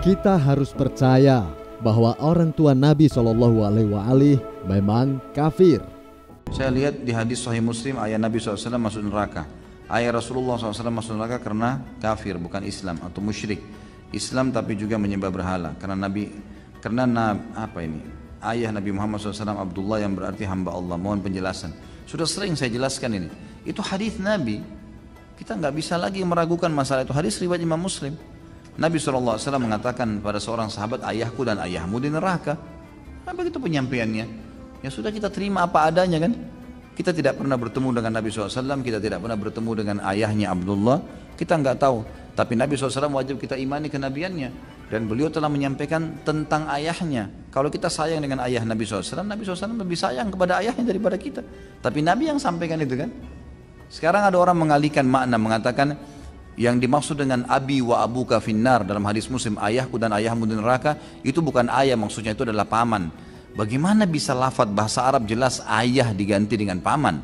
Kita harus percaya bahwa orang tua Nabi SAW memang kafir. Saya lihat di hadis Sahih Muslim, ayah Nabi SAW masuk neraka. Ayah Rasulullah SAW masuk neraka karena kafir, bukan Islam atau musyrik. Islam tapi juga menyembah berhala. Ayah Nabi Muhammad SAW Abdullah yang berarti hamba Allah. Mohon penjelasan. Sudah sering saya jelaskan ini. Itu hadis Nabi. Kita nggak bisa lagi meragukan masalah itu. Hadis riwayat Imam Muslim. Nabi SAW mengatakan pada seorang sahabat, ayahku dan ayahmu di neraka. Nah, begitu penyampaiannya. Ya sudah, kita terima apa adanya kan. Kita tidak pernah bertemu dengan Nabi SAW, kita tidak pernah bertemu dengan ayahnya Abdullah. Kita nggak tahu. Tapi Nabi SAW wajib kita imani kenabiannya. Dan beliau telah menyampaikan tentang ayahnya. Kalau kita sayang dengan ayah Nabi SAW, Nabi SAW lebih sayang kepada ayahnya daripada kita. Tapi Nabi yang sampaikan itu kan. Sekarang ada orang mengalihkan makna, mengatakan yang dimaksud dengan abi wa abuka finnar dalam hadis Muslim, ayahku dan ayahmu di neraka, itu bukan ayah, maksudnya itu adalah paman. Bagaimana bisa lafadz bahasa Arab jelas ayah diganti dengan paman?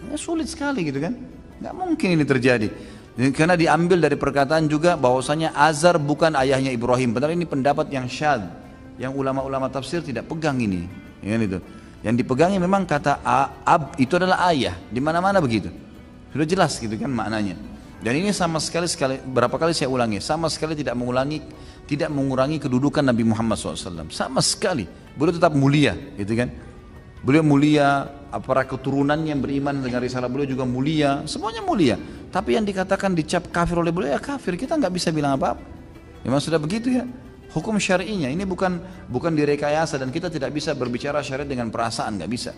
Ya, sulit sekali gitu kan. Nggak mungkin ini terjadi. Karena diambil dari perkataan juga bahwasanya Azar bukan ayahnya Ibrahim. Padahal ini pendapat yang syadz, yang ulama-ulama tafsir tidak pegang ini. Ya, itu. Yang dipegangi memang kata ab itu adalah ayah. Di mana-mana begitu. Sudah jelas gitu kan maknanya. Dan ini sama sekali berapa kali saya ulangi, sama sekali tidak mengurangi kedudukan Nabi Muhammad SAW. Sama sekali, beliau tetap mulia, gitu kan? Beliau mulia, para keturunannya yang beriman dengan risalah beliau juga mulia, semuanya mulia. Tapi yang dikatakan dicap kafir oleh beliau ya kafir, kita nggak bisa bilang apa-apa. Memang sudah begitu ya. Hukum syar'inya ini bukan direkayasa dan kita tidak bisa berbicara syariat dengan perasaan, nggak bisa.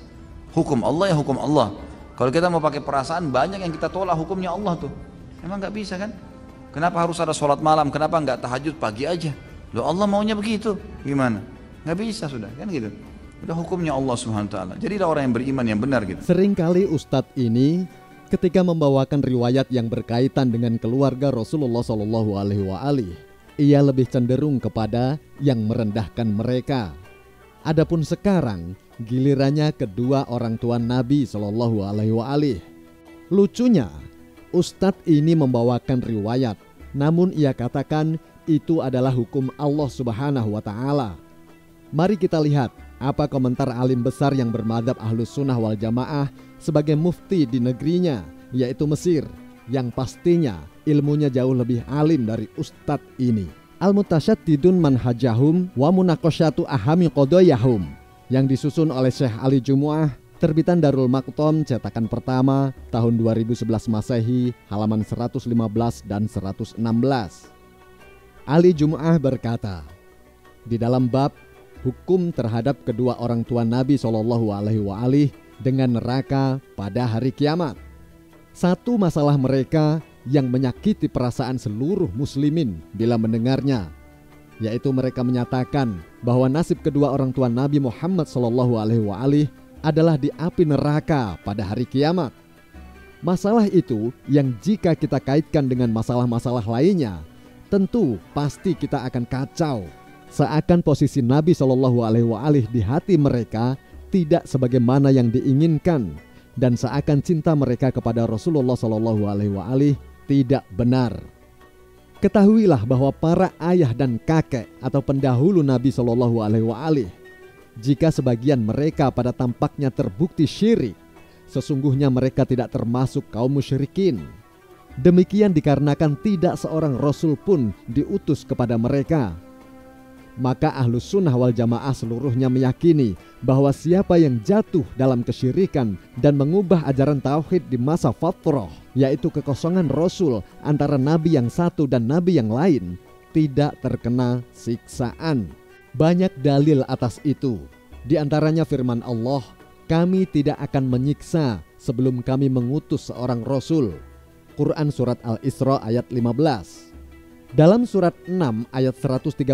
Hukum Allah ya hukum Allah. Kalau kita mau pakai perasaan, banyak yang kita tolak hukumnya Allah tuh. Memang nggak bisa kan? Kenapa harus ada sholat malam? Kenapa nggak tahajud pagi aja? Loh, Allah maunya begitu, gimana? Nggak bisa sudah, kan gitu. Udah hukumnya Allah Subhanahu Wa Taala. Jadi ada orang yang beriman yang benar gitu. Seringkali Ustadz ini ketika membawakan riwayat yang berkaitan dengan keluarga Rasulullah SAW, ia lebih cenderung kepada yang merendahkan mereka. Adapun sekarang gilirannya kedua orang tua Nabi SAW. Lucunya, Ustadz ini membawakan riwayat, namun ia katakan itu adalah hukum Allah Subhanahu wa Ta'ala. Mari kita lihat apa komentar alim besar yang bermadzhab Ahlus Sunnah wal Jamaah sebagai mufti di negerinya, yaitu Mesir, yang pastinya ilmunya jauh lebih alim dari Ustadz ini. Al-Mutasyaddidun Manhajahum wa Munaqasyatu Ahami Qodoyahum, yang disusun oleh Syekh Ali Jumu'ah, terbitan Darul Maktom, cetakan pertama, tahun 2011 Masehi, halaman 115 dan 116. Ali Jumu'ah berkata, di dalam bab hukum terhadap kedua orang tua Nabi SAW dengan neraka pada hari kiamat. Satu masalah mereka yang menyakiti perasaan seluruh muslimin bila mendengarnya, yaitu mereka menyatakan bahwa nasib kedua orang tua Nabi Muhammad SAW adalah di api neraka pada hari kiamat. Masalah itu yang jika kita kaitkan dengan masalah-masalah lainnya, tentu pasti kita akan kacau. Seakan posisi Nabi SAW di hati mereka tidak sebagaimana yang diinginkan, dan seakan cinta mereka kepada Rasulullah SAW tidak benar. Ketahuilah bahwa para ayah dan kakek atau pendahulu Nabi SAW, jika sebagian mereka pada tampaknya terbukti syirik, sesungguhnya mereka tidak termasuk kaum musyrikin. Demikian dikarenakan tidak seorang rasul pun diutus kepada mereka. Maka Ahlus Sunnah wal Jamaah seluruhnya meyakini bahwa siapa yang jatuh dalam kesyirikan dan mengubah ajaran tauhid di masa fatrah, yaitu kekosongan rasul antara nabi yang satu dan nabi yang lain, tidak terkena siksaan. Banyak dalil atas itu. Di antaranya firman Allah, kami tidak akan menyiksa sebelum kami mengutus seorang rasul. Quran surat Al-Isra ayat 15. Dalam surat 6 ayat 131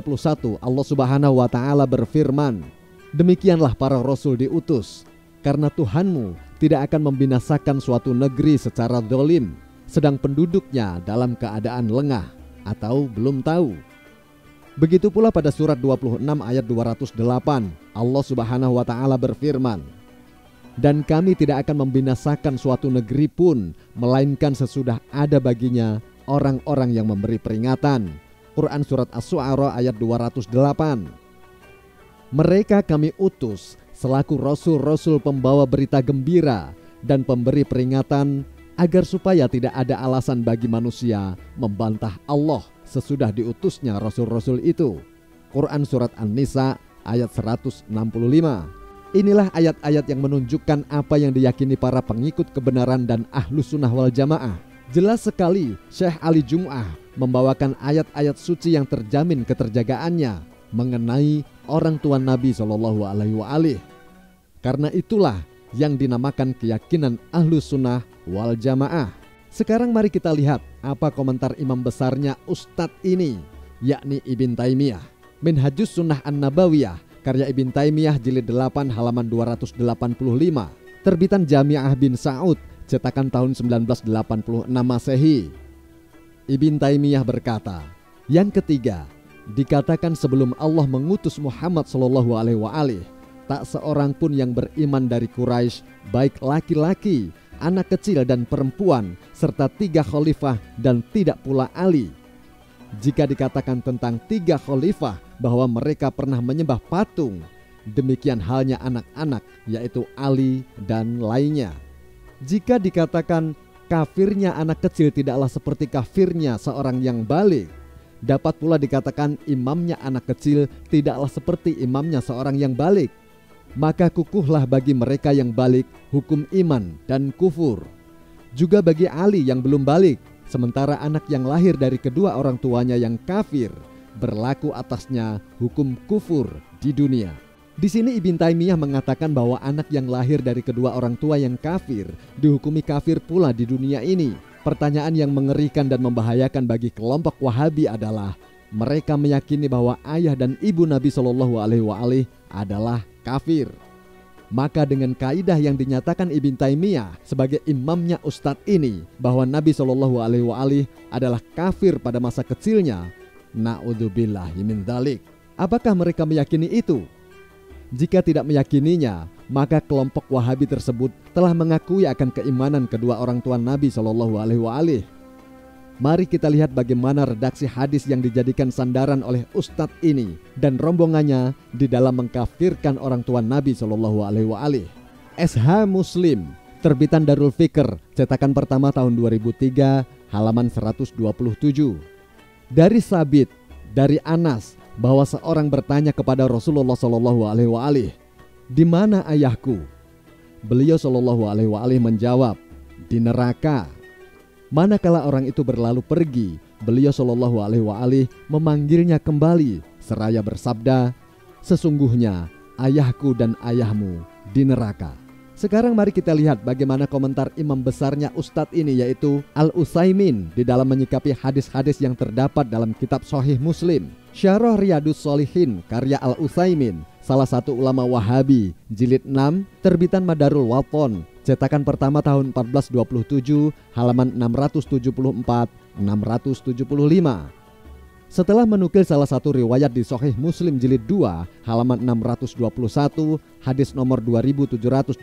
Allah Subhanahu wa Ta'ala berfirman, demikianlah para rasul diutus, karena Tuhanmu tidak akan membinasakan suatu negeri secara zalim, sedang penduduknya dalam keadaan lengah atau belum tahu. Begitu pula pada surat 26 ayat 208, Allah Subhanahu wa taala berfirman, "Dan kami tidak akan membinasakan suatu negeri pun, melainkan sesudah ada baginya orang-orang yang memberi peringatan." Quran surat Asy-Syu'ara ayat 208. Mereka kami utus selaku rasul-rasul pembawa berita gembira dan pemberi peringatan, agar supaya tidak ada alasan bagi manusia membantah Allah sesudah diutusnya rasul-rasul itu. Quran surat An-Nisa ayat 165. Inilah ayat-ayat yang menunjukkan apa yang diyakini para pengikut kebenaran dan Ahlus Sunnah wal Jamaah. Jelas sekali Syekh Ali Jum'ah membawakan ayat-ayat suci yang terjamin keterjagaannya mengenai orang tua Nabi SAW. Karena itulah yang dinamakan keyakinan Ahlus Sunnah wal Jamaah. Sekarang mari kita lihat apa komentar imam besarnya Ustadz ini, yakni Ibn Taimiyah. Minhajus Sunnah An-Nabawiyah karya Ibn Taimiyah jilid 8 halaman 285, terbitan Jami'ah bin Sa'ud, cetakan tahun 1986 Masehi. Ibn Taimiyah berkata, yang ketiga, dikatakan sebelum Allah mengutus Muhammad SAW, tak seorang pun yang beriman dari Quraisy, baik laki-laki, anak kecil dan perempuan, serta 3 khalifah dan tidak pula Ali. Jika dikatakan tentang 3 khalifah bahwa mereka pernah menyembah patung, demikian halnya anak-anak, yaitu Ali dan lainnya. Jika dikatakan kafirnya anak kecil tidaklah seperti kafirnya seorang yang baligh, dapat pula dikatakan imamnya anak kecil tidaklah seperti imamnya seorang yang baligh. Maka kukuhlah bagi mereka yang baligh hukum iman dan kufur. Juga bagi Ali yang belum baligh, sementara anak yang lahir dari kedua orang tuanya yang kafir, berlaku atasnya hukum kufur di dunia. Di sini Ibn Taimiyah mengatakan bahwa anak yang lahir dari kedua orang tua yang kafir dihukumi kafir pula di dunia ini. Pertanyaan yang mengerikan dan membahayakan bagi kelompok Wahabi adalah mereka meyakini bahwa ayah dan ibu Nabi SAW adalah kafir. Maka dengan kaidah yang dinyatakan Ibn Taimiyah sebagai imamnya Ustadz ini bahwa Nabi SAW adalah kafir pada masa kecilnya, na'udzubillahi min dzalik. Apakah mereka meyakini itu? Jika tidak meyakininya, maka kelompok Wahabi tersebut telah mengakui akan keimanan kedua orang tua Nabi SAW. Mari kita lihat bagaimana redaksi hadis yang dijadikan sandaran oleh Ustadz ini dan rombongannya di dalam mengkafirkan orang tua Nabi SAW. SH Muslim, terbitan Darul Fikr, cetakan pertama tahun 2003, halaman 127. Dari Sabit, dari Anas, bahwa seorang bertanya kepada Rasulullah SAW, "Di mana ayahku?" Beliau SAW menjawab, "Di neraka." Manakala orang itu berlalu pergi, beliau SAW memanggilnya kembali seraya bersabda, "Sesungguhnya ayahku dan ayahmu di neraka." Sekarang mari kita lihat bagaimana komentar imam besarnya Ustadz ini, yaitu Al-Utsaimin, di dalam menyikapi hadis-hadis yang terdapat dalam kitab Sahih Muslim. Syarah Riyadus Shalihin karya Al-Utsaimin, salah satu ulama Wahabi, jilid 6, terbitan Madarul Waton, cetakan pertama tahun 1427, halaman 674-675. Setelah menukil salah satu riwayat di Sahih Muslim jilid 2, halaman 621, hadis nomor 2789,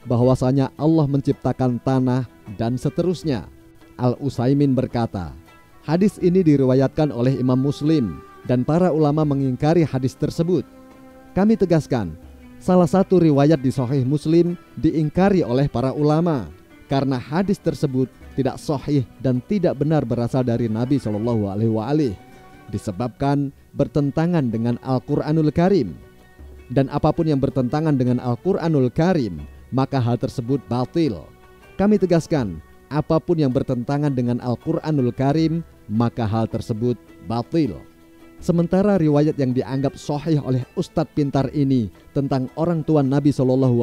bahwasanya Allah menciptakan tanah dan seterusnya. Al-Utsaimin berkata, hadis ini diriwayatkan oleh Imam Muslim dan para ulama mengingkari hadis tersebut. Kami tegaskan, salah satu riwayat di Sahih Muslim diingkari oleh para ulama karena hadis tersebut tidak sahih dan tidak benar berasal dari Nabi SAW, disebabkan bertentangan dengan Al-Quranul Karim. Dan apapun yang bertentangan dengan Al-Quranul Karim, maka hal tersebut batil. Kami tegaskan, apapun yang bertentangan dengan Al-Quranul Karim, maka hal tersebut batil. Sementara riwayat yang dianggap sahih oleh Ustadz pintar ini tentang orang tua Nabi SAW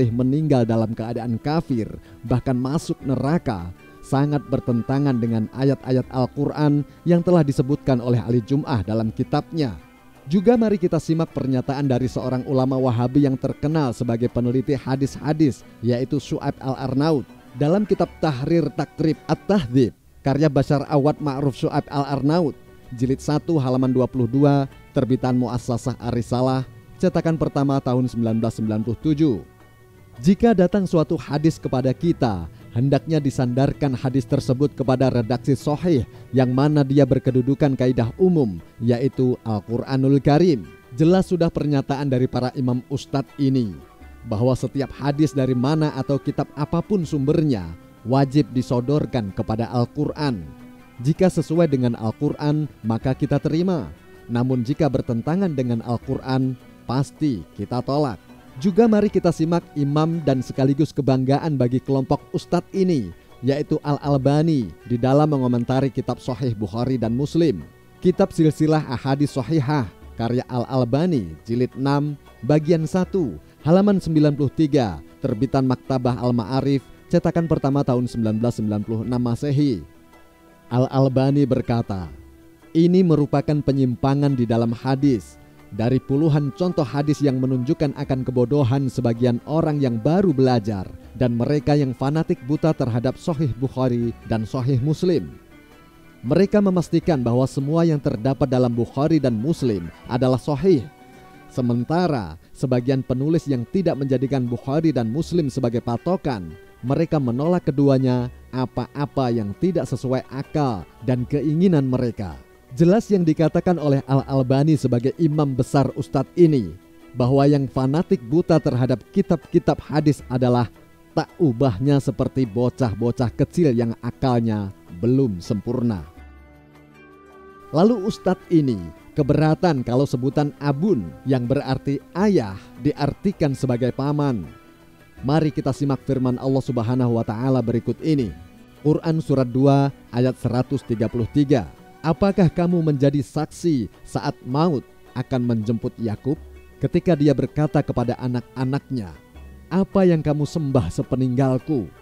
meninggal dalam keadaan kafir, bahkan masuk neraka, sangat bertentangan dengan ayat-ayat Al-Quran yang telah disebutkan oleh Ali Jum'ah dalam kitabnya. Juga mari kita simak pernyataan dari seorang ulama Wahabi yang terkenal sebagai peneliti hadis-hadis, yaitu Syu'aib Al-Arnaud. Dalam kitab Tahrir Takrib At-Tahdzib karya Bashar Awad Ma'ruf Syu'aib Al-Arnaud, jilid 1 halaman 22, terbitan Muassasah Ar-Risalah, cetakan pertama tahun 1997. Jika datang suatu hadis kepada kita, hendaknya disandarkan hadis tersebut kepada redaksi sahih yang mana dia berkedudukan kaidah umum, yaitu Al-Quranul Karim. Jelas sudah pernyataan dari para imam ustadz ini, bahwa setiap hadis dari mana atau kitab apapun sumbernya, wajib disodorkan kepada Al-Quran. Jika sesuai dengan Al-Quran, maka kita terima. Namun jika bertentangan dengan Al-Quran, pasti kita tolak. Juga mari kita simak imam dan sekaligus kebanggaan bagi kelompok ustadz ini, yaitu Al-Albani di dalam mengomentari kitab Sahih Bukhari dan Muslim. Kitab Silsilah Ahadits Shahihah karya Al-Albani jilid 6 bagian 1 halaman 93, terbitan Maktabah Al-Ma'arif, cetakan pertama tahun 1996 Masehi. Al-Albani berkata, ini merupakan penyimpangan di dalam hadis. Dari puluhan contoh hadis yang menunjukkan akan kebodohan sebagian orang yang baru belajar dan mereka yang fanatik buta terhadap Sahih Bukhari dan Sahih Muslim. Mereka memastikan bahwa semua yang terdapat dalam Bukhari dan Muslim adalah sahih. Sementara sebagian penulis yang tidak menjadikan Bukhari dan Muslim sebagai patokan, mereka menolak keduanya apa-apa yang tidak sesuai akal dan keinginan mereka. Jelas yang dikatakan oleh Al-Albani sebagai imam besar ustadz ini, bahwa yang fanatik buta terhadap kitab-kitab hadis adalah tak ubahnya seperti bocah-bocah kecil yang akalnya belum sempurna. Lalu ustadz ini keberatan kalau sebutan abun yang berarti ayah diartikan sebagai paman. Mari kita simak firman Allah Subhanahu wa taala berikut ini. Quran surat 2 ayat 133. Apakah kamu menjadi saksi saat maut akan menjemput Yakub ketika dia berkata kepada anak-anaknya, apa yang kamu sembah sepeninggalku?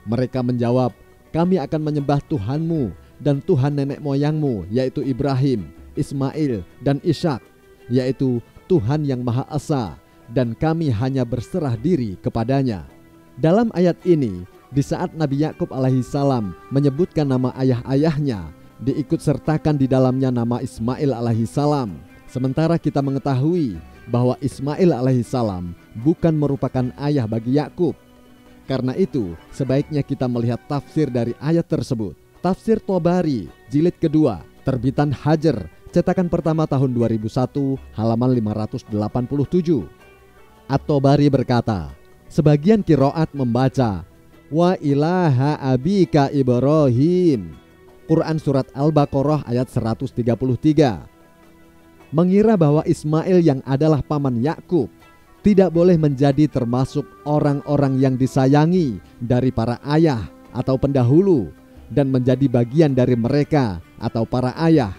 Mereka menjawab, kami akan menyembah Tuhanmu dan Tuhan nenek moyangmu, yaitu Ibrahim, Ismail dan Ishak, yaitu Tuhan yang Maha Esa, dan kami hanya berserah diri kepadanya. Dalam ayat ini, di saat Nabi Yakub alaihissalam menyebutkan nama ayah-ayahnya, diikut sertakan di dalamnya nama Ismail alaihissalam. Sementara kita mengetahui bahwa Ismail alaihissalam bukan merupakan ayah bagi Yakub. Karena itu sebaiknya kita melihat tafsir dari ayat tersebut. Tafsir Tobari jilid kedua, terbitan Hajar, cetakan pertama tahun 2001 halaman 587. At-Tobari berkata, sebagian qiraat membaca wa ilaha abika Ibrahim. Quran surat Al-Baqarah ayat 133. Mengira bahwa Ismail yang adalah paman Yakub tidak boleh menjadi termasuk orang-orang yang disayangi dari para ayah atau pendahulu dan menjadi bagian dari mereka atau para ayah.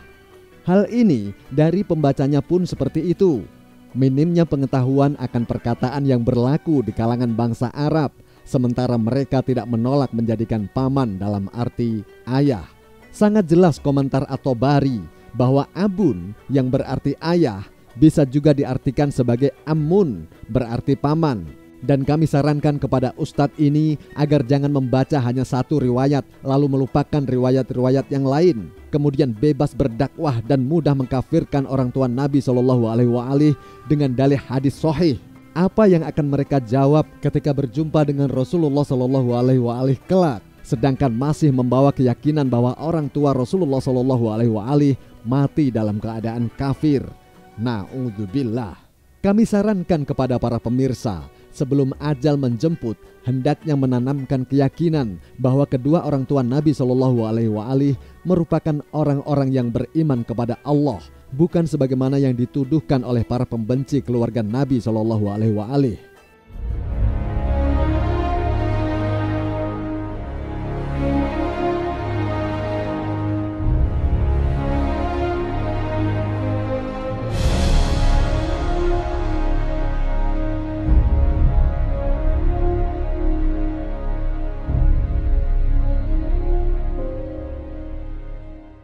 Hal ini dari pembacanya pun seperti itu. Minimnya pengetahuan akan perkataan yang berlaku di kalangan bangsa Arab, sementara mereka tidak menolak menjadikan paman dalam arti ayah. Sangat jelas komentar At-Tobari bahwa abun yang berarti ayah bisa juga diartikan sebagai amun berarti paman. Dan kami sarankan kepada ustadz ini agar jangan membaca hanya satu riwayat lalu melupakan riwayat-riwayat yang lain, kemudian bebas berdakwah dan mudah mengkafirkan orang tua Nabi SAW dengan dalih hadis sahih. Apa yang akan mereka jawab ketika berjumpa dengan Rasulullah SAW kelak? Sedangkan masih membawa keyakinan bahwa orang tua Rasulullah SAW mati dalam keadaan kafir. Na'udzubillah. Kami sarankan kepada para pemirsa, sebelum ajal menjemput, hendaknya menanamkan keyakinan bahwa kedua orang tua Nabi SAW merupakan orang-orang yang beriman kepada Allah, bukan sebagaimana yang dituduhkan oleh para pembenci keluarga Nabi SAW.